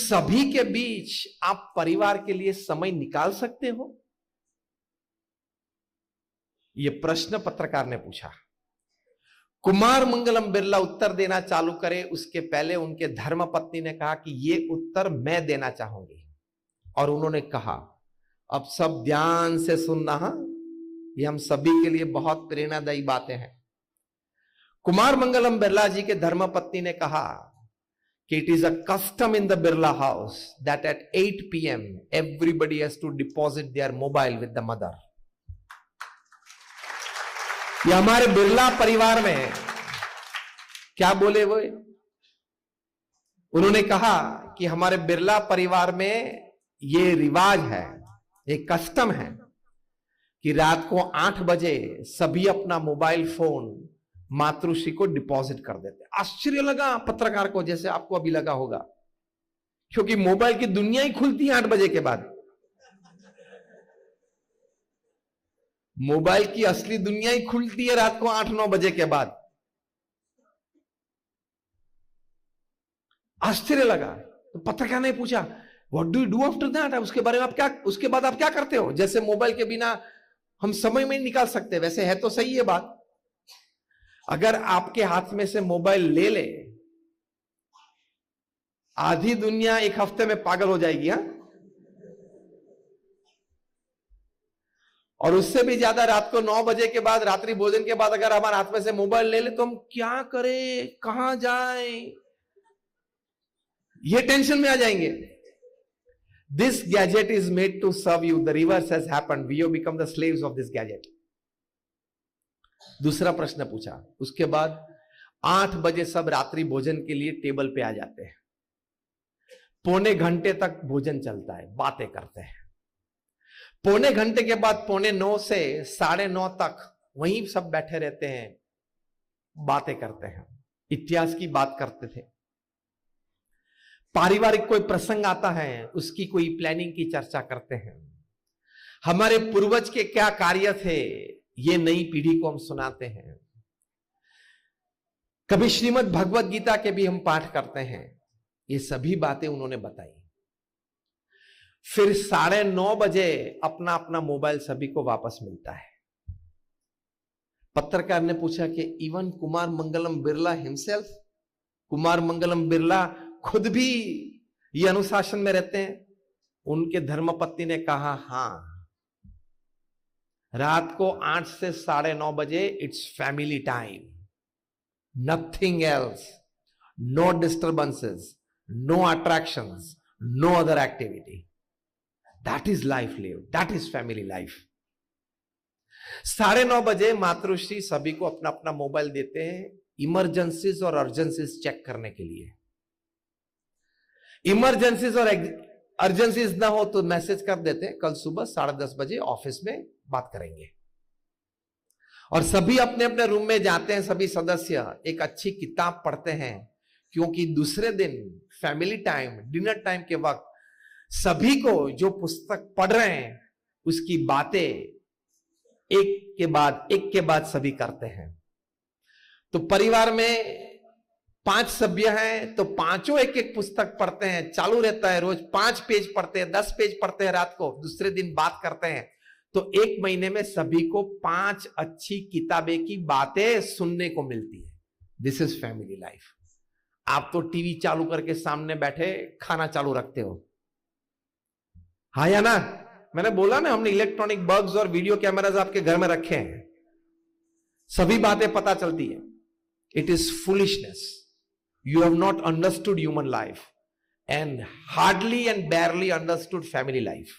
सभी के बीच आप परिवार के लिए समय निकाल सकते हो? यह प्रश्न पत्रकार ने पूछा। कुमार मंगलम बिरला उत्तर देना चालू करे उसके पहले उनके धर्मपत्नी ने कहा कि यह उत्तर मैं देना चाहूंगी। और उन्होंने कहा, अब सब ध्यान से सुनना, ये हम सभी के लिए बहुत प्रेरणादायी बातें हैं। कुमार मंगलम बिरला जी के धर्मपत्नी ने कहा कि it is a custom in the Birla house that at 8 PM everybody has to deposit their mobile with the mother. ये हमारे बिरला परिवार में है। क्या बोले वो? उन्होंने कहा कि हमारे बिरला परिवार में ये रिवाज है, एक कस्टम है कि रात को 8 बजे सभी अपना मोबाइल फोन मातृश्री को डिपॉजिट कर देते। आश्चर्य लगा पत्रकार को, जैसे आपको अभी लगा होगा, क्योंकि मोबाइल की दुनिया ही खुलती है 8 बजे के बाद। मोबाइल की असली दुनिया ही खुलती है रात को 8-9 बजे के बाद। आश्चर्य लगा। तो पत्रकार ने पूछा, what do you do after that? उसके बारे में आप क्या, उसके बाद आप क्या करते हो? जैसे मोबाइल के बिना हम समय में निकाल सकते। वैसे है तो सही है बात, अगर आपके हाथ में से मोबाइल ले ले, आधी दुनिया एक हफ्ते में पागल हो जाएगी। हा? और उससे भी ज्यादा रात को 9 बजे के बाद, रात्रि भोजन के बाद अगर हमारे हाथ में से मोबाइल ले ले तो हम क्या करें, कहां जाएं, ये टेंशन में आ जाएंगे। This gadget is made to serve you, the reverse has happened, we have become the slaves of this gadget. दूसरा प्रश्न पूछा। उसके बाद 8 बजे सब रात्रि भोजन के लिए टेबल पे आ जाते हैं। पौने घंटे तक भोजन चलता है, बातें करते हैं। पौने घंटे के बाद 8:45 से 9:30 तक वहीं सब बैठे रहते हैं, बातें करते हैं, इतिहास की बात करते थे। पारिवारिक कोई प्रसंग आता है, उसकी कोई प्लानिंग की चर्चा करते हैं। हमारे पूर्वज के क्या कार्य थे, ये नई पीढ़ी को हम सुनाते हैं। कभी श्रीमद् भगवत गीता के भी हम पाठ करते हैं। ये सभी बातें उन्होंने बताई। फिर 9:30 बजे अपना अपना मोबाइल सभी को वापस मिलता है। पत्रकार ने पूछा कि इवन कुमार मंगलम बिरला हिमसेल्फ, कुमार मंगलम बिरला खुद भी ये अनुशासन में रहते हैं? उनके धर्मपत्नी ने कहा, हां, रात को 8 से 9:30 बजे it's family time, nothing else, no disturbances, no attractions, no other activity. That is life live, that is family life. 9:30 बजे मातृश्री सभी को अपना अपना मोबाइल देते हैं, इमरजेंसीज और अर्जेंसीज चेक करने के लिए। इमरजेंसीज और अर्जेंसीज ना हो तो मैसेज कर देते हैं, कल सुबह 10:30 बजे ऑफिस में बात करेंगे। और सभी अपने अपने रूम में जाते हैं। सभी सदस्य एक अच्छी किताब पढ़ते हैं, क्योंकि दूसरे दिन फैमिली टाइम, डिनर टाइम के वक्त सभी को जो पुस्तक पढ़ रहे हैं उसकी बातें एक के बाद सभी करते हैं। तो परिवार में 5 सभ्य हैं तो पांचों एक एक पुस्तक पढ़ते हैं, चालू रहता है। रोज 5 पेज पढ़ते हैं, 10 पेज पढ़ते हैं रात को, दूसरे दिन बात करते हैं। तो 1 महीने में सभी को 5 अच्छी किताबें की बातें सुनने को मिलती है। This is family life. आप तो टीवी चालू करके सामने बैठे खाना चालू रखते हो, हाँ या ना? मैंने बोला ना, हमने इलेक्ट्रॉनिक बल्ब्स और वीडियो कैमरास आपके घर में रखे हैं, सभी बातें पता चलती है। It is foolishness. You have not understood human life and hardly and barely understood family life.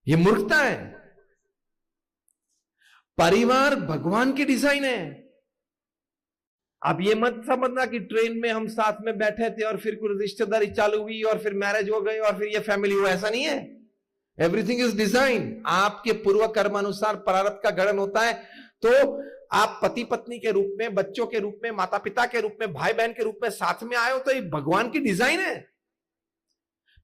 ये मूर्खता है। परिवार भगवान की डिजाइन है। अब ये मत समझना कि ट्रेन में हम साथ में बैठे थे और फिर कुछ रिश्तेदारी चालू हुई और फिर मैरिज हो गई और फिर ये फैमिली हुआ, ऐसा नहीं है। Everything is design. आपके पूर्व कर्म अनुसार प्रारब्ध का गठन होता है। तो आप पति पत्नी के रूप में, बच्चों के रूप में, माता पिता के रूप में, भाई बहन के रूप में साथ में आए हो, तो ये भगवान की डिजाइन है।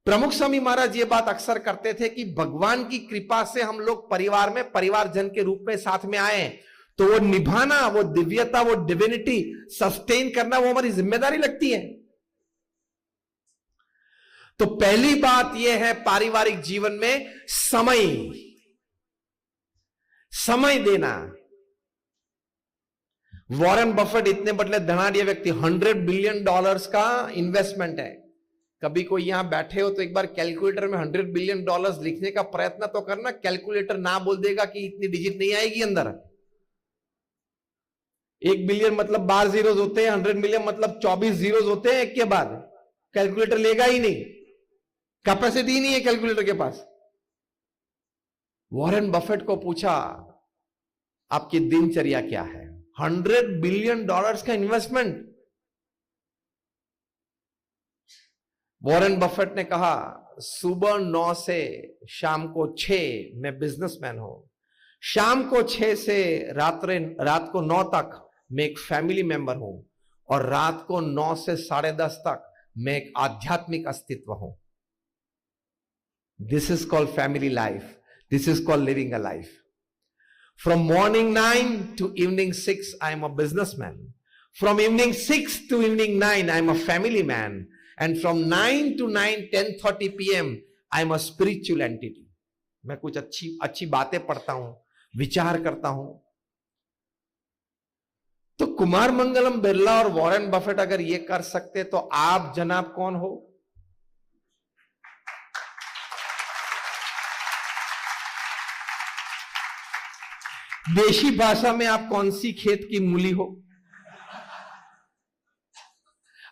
प्रमुख स्वामी महाराज ये बात अक्सर करते थे कि भगवान की कृपा से हम लोग परिवार में परिवारजन के रूप में साथ में आए, तो वो निभाना, वो दिव्यता, वो डिविनिटी सस्टेन करना, वो हमारी जिम्मेदारी लगती है। तो पहली बात यह है पारिवारिक जीवन में समय देना। वॉरेन बफेट इतने बड़े धनाढ्य व्यक्ति, $100 बिलियन का इन्वेस्टमेंट है। कभी कोई यहां बैठे हो तो एक बार कैलकुलेटर में $100 बिलियन लिखने का प्रयत्न तो करना। कैलकुलेटर ना बोल देगा कि इतनी डिजिट नहीं आएगी अंदर। 1 बिलियन मतलब 12 जीरोज होते हैं, 100 मिलियन मतलब 24 जीरोज होते हैं एक के बाद। कैलकुलेटर लेगा ही नहीं, कैपेसिटी ही नहीं है कैलकुलेटर के पास। वॉरेन बफेट को पूछा आपकी दिनचर्या क्या है? $100 बिलियन का इन्वेस्टमेंट। वॉरेन बफेट ने कहा सुबह 9 से शाम को 6 मैं बिजनेसमैन हूं, शाम को 6 से रात को 9 तक मैं एक फैमिली मेंबर हूं, और रात को 9 से 10:30 तक मैं एक आध्यात्मिक अस्तित्व हूं। This is called family life, this is called living a life. From morning 9 to evening 6 I am a businessman, from evening 6 to evening 9 I am a family man, and from 9 to 10:30 PM I am a spiritual entity। मैं कुछ अच्छी बातें पढ़ता हूं, विचार करता हूं। तो कुमार मंगलम बिरला और वॉरेन बफेट अगर ये कर सकते तो आप जनाब कौन हो? देशी भाषा में आप कौन सी खेत की मूली हो?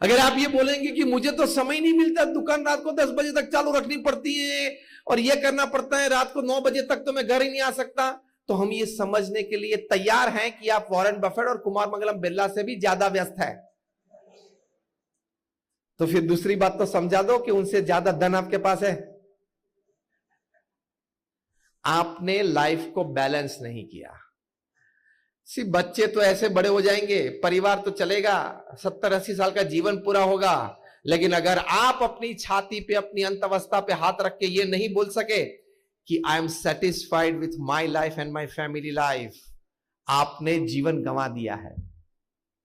अगर आप ये बोलेंगे कि मुझे तो समय नहीं मिलता, दुकान रात को 10 बजे तक चालू रखनी पड़ती है और ये करना पड़ता है, रात को 9 बजे तक तो मैं घर ही नहीं आ सकता, तो हम ये समझने के लिए तैयार हैं कि आप वॉरेन बफेट और कुमार मंगलम बिरला से भी ज्यादा व्यस्त है। तो फिर दूसरी बात तो समझा दो कि उनसे ज्यादा धन आपके पास है। आपने लाइफ को बैलेंस नहीं किया। सी बच्चे तो ऐसे बड़े हो जाएंगे, परिवार तो चलेगा, 70-80 साल का जीवन पूरा होगा, लेकिन अगर आप अपनी छाती पे, अपनी अंत अवस्था पे हाथ रख के ये नहीं बोल सके कि I am satisfied with my life and my family life, आपने जीवन गंवा दिया है।